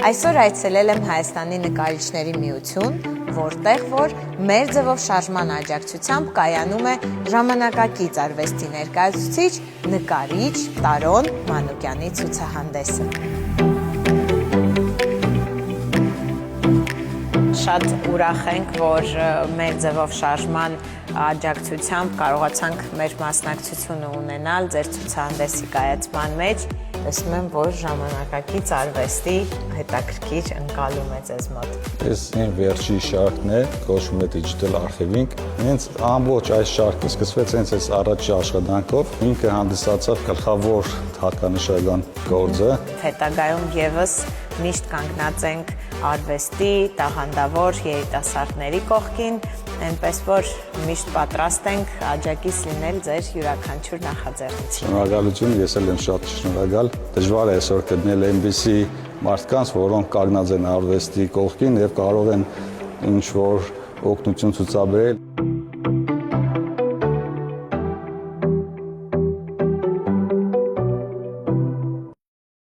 Այսօր այցելել եմ Հայաստանի նկարիչների միություն, որտեղ որ մեր ձևով շարժման աջակցությամբ կայանում է ժամանակակից արվեստի ներկայացուցիչ, նկարիչ Տարոն Մանուկյանի ցուցահանդեսը։ Շատ ուրախ ենք, որ մեր ձևով շարժման աջակցությամբ կարողացանք մեր մասնակցությունը ունենալ ձեր ցուցահանդեսի կայացման մեջ։ Տեսնում եմ, որ ժամանակակից արվեստի հետաքրքիր ընկալում է ձեզ մոտ։ Այս իմ վերջի շարքն է, կոչվում է Digital Archiving։ Հենց ամբողջ այս շարքը սկսվեց հենց այս առաջի աշխատանքով։ Ինքը հանդիսացավ գլխավոր հատկանշական գործը։ Հետագայում եւս միշտ կանգնած ենք արվեստի, տաղանդավոր երիտասարդների կողքին, այնպես որ միշտ պատրաստ ենք աջակից լինել ձեր յուրաքանչյուր նախաձեռնության։ Շնորհակալություն, ես էլ եմ շատ շնորհակալ։ Դժվար է այսօր գտնել այնպիսի մարդկանց, որոնք կանգնած են արվեստի կողքին եւ կարող են ինչ-որ օգնություն ցուցաբերել։